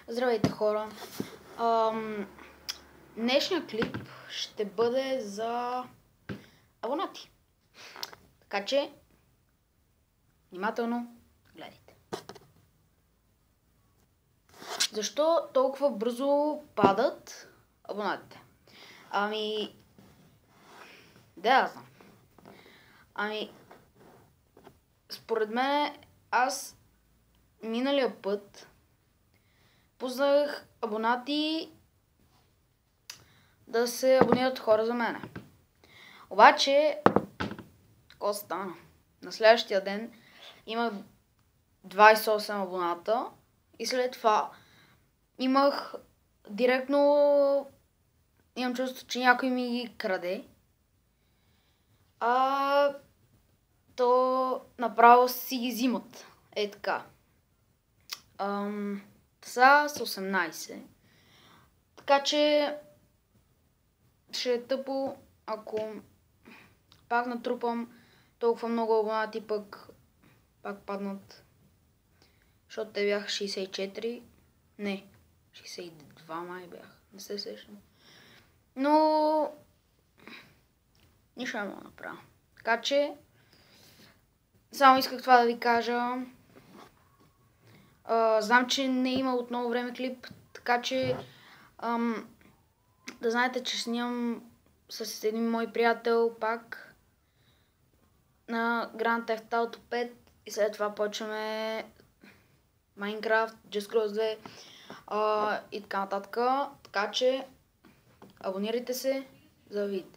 Здравейте, хора! Днешният клип ще бъде за абонати. Така че, внимателно гледайте. Защо толкова бързо падат абонатите? Да, знам. Според мен, аз миналия път пуснах абонати да се абонират хора за мене. Обаче, какво стана? На следващия ден имах 28 абоната и след това имах директно имам чувство, че някой ми ги краде. То направо си ги взимат. Е така. Са с 18. Така че ще е тъпо, ако пак натрупам толкова много абонати, пак паднат. Защото те бяха 64. Не, 62 май бях. Не се сещам. Но нищо не мога да направя. Така че само исках това да ви кажа. Знам, че не е имал отново време клип, така че да знаете, че снимам с един мой приятел пак на Grand Theft Auto 5 и след това почваме Minecraft, Just Cause 2 и така нататък. Така че абонирайте се за да видите.